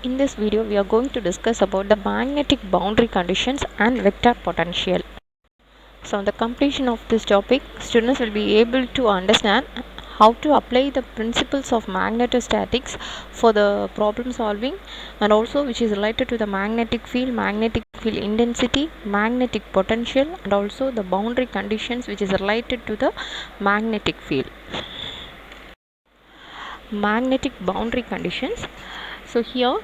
In this video, we are going to discuss about the magnetic boundary conditions and vector potential. So, on the completion of this topic, students will be able to understand how to apply the principles of magnetostatics for the problem solving, and also which is related to the magnetic field intensity, magnetic potential, and also the boundary conditions which is related to the magnetic field. Magnetic boundary conditions. So here,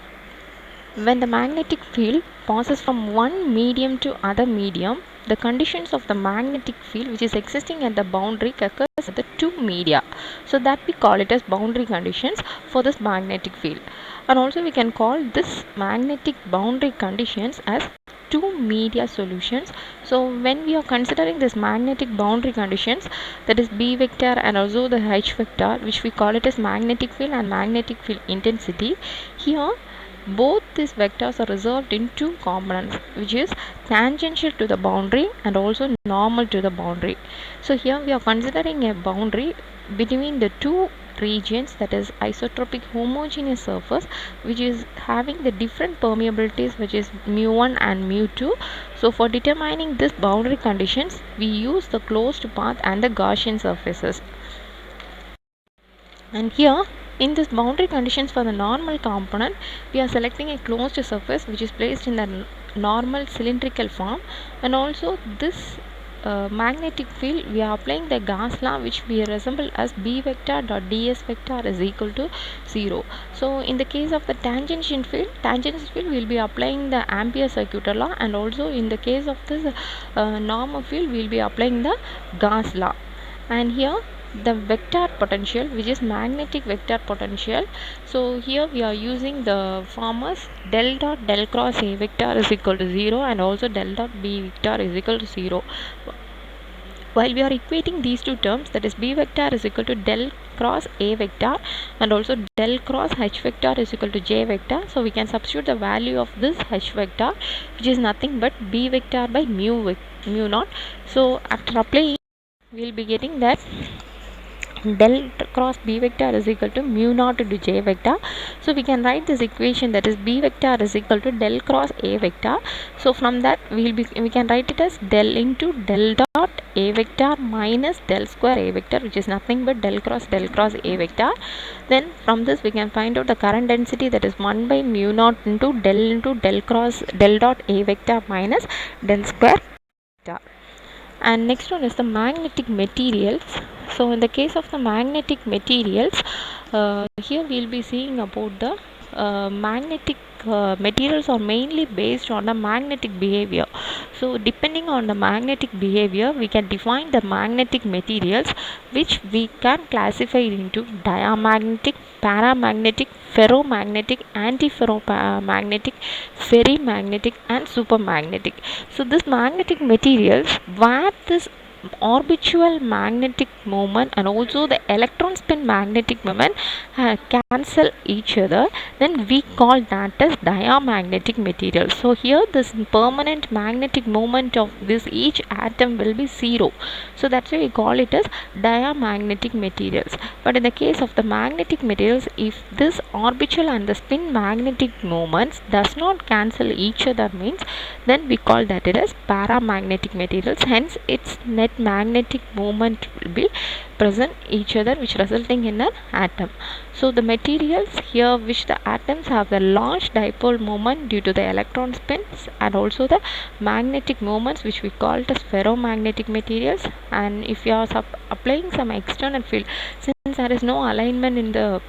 when the magnetic field passes from one medium to other medium, the conditions of the magnetic field which is existing at the boundary occurs at the two media. So that we call it as boundary conditions for this magnetic field. And also we can call this magnetic boundary conditions as two media solutions. So when we are considering this magnetic boundary conditions, that is B vector and also the H vector, which we call it as magnetic field and magnetic field intensity, here both these vectors are resolved in two components, which is tangential to the boundary and also normal to the boundary. So here we are considering a boundary between the two regions, that is isotropic homogeneous surface, which is having the different permeabilities, which is mu1 and mu2. So for determining this boundary conditions, we use the closed path and the Gaussian surfaces. And here in this boundary conditions for the normal component, we are selecting a closed surface which is placed in the normal cylindrical form, and also this magnetic field we are applying the Gauss law, which we resemble as B vector dot ds vector is equal to 0. So in the case of the tangential field we will be applying the Ampere circular law, and also in the case of this normal field we will be applying the Gauss law. And here the vector potential, which is magnetic vector potential, so here we are using the form as del dot del cross A vector is equal to 0 and also del dot B vector is equal to 0. While we are equating these two terms, that is B vector is equal to del cross A vector and also del cross H vector is equal to J vector, so we can substitute the value of this H vector, which is nothing but B vector by mu naught. So after applying, we will be getting that del cross B vector is equal to mu naught into J vector. So we can write this equation, that is B vector is equal to del cross A vector. So from that we can write it as del into del dot A vector minus del square A vector, which is nothing but del cross A vector. Then from this we can find out the current density, that is 1 by mu naught into del cross del dot A vector minus del square vector. And next one is the magnetic materials. So in the case of the magnetic materials, here we will be seeing about the magnetic materials are mainly based on the magnetic behavior. So depending on the magnetic behavior, we can define the magnetic materials, which we can classify into diamagnetic, paramagnetic, ferromagnetic, antiferromagnetic, ferrimagnetic, and supermagnetic. So this magnetic materials, where this orbital magnetic moment and also the electron spin magnetic moment cancel each other, then we call that as diamagnetic material. So here this permanent magnetic moment of this each atom will be 0, so that's why we call it as diamagnetic materials. But in the case of the magnetic materials, if this orbital and the spin magnetic moments does not cancel each other, means then we call that it as paramagnetic materials, hence its net magnetic moment will be present each other, which resulting in an atom. So the materials here which the atoms have the large dipole moment due to the electron spins, and also the magnetic moments which we call it as ferromagnetic materials. And if you are applying some external field, since there is no alignment in the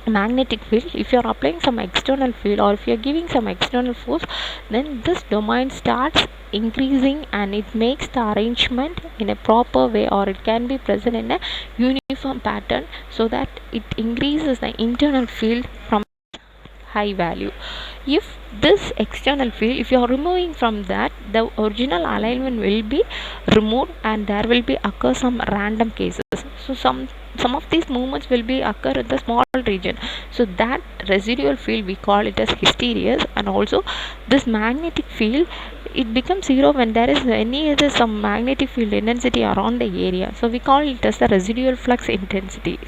magnetic field, if you are applying some external field or if you are giving some external force, then this domain starts increasing and it makes the arrangement in a proper way, or it can be present in a uniform pattern, so that it increases the internal field from high value. If this external field, if you are removing from that, the original alignment will be removed and there will be occur some random cases. So some of these movements will be occur in the small region, so that residual field we call it as hysteresis. And also this magnetic field it becomes zero when there is any other some magnetic field intensity around the area, so we call it as the residual flux intensity.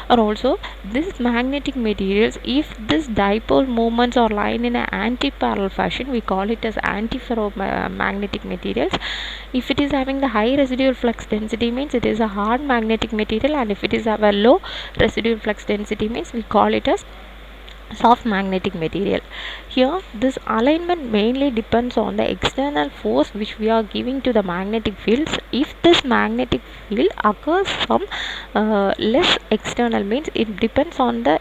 Or also this magnetic materials, if this dipole moments are lying in an anti-parallel fashion, we call it as antiferromagnetic materials. If it is having the high residual flux density, means it is a hard magnetic material, and if it is have a low residual flux density, means we call it as soft magnetic material. Here this alignment mainly depends on the external force which we are giving to the magnetic fields. If this magnetic field occurs some less external, means it depends on the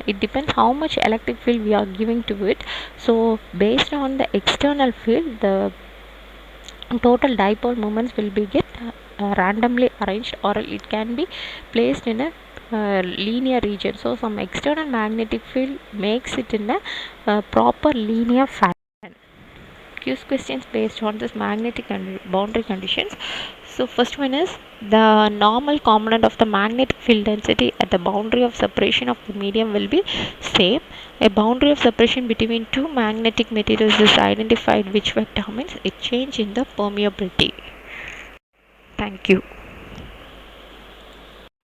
it depends how much electric field we are giving to it. So based on the external field, the total dipole moments will be get randomly arranged, or it can be placed in a linear region. So some external magnetic field makes it in a proper linear fashion. Quiz questions based on this magnetic and boundary conditions. So first one is the normal component of the magnetic field density at the boundary of separation of the medium will be same. A boundary of separation between two magnetic materials is identified, which vector means a change in the permeability. Thank you.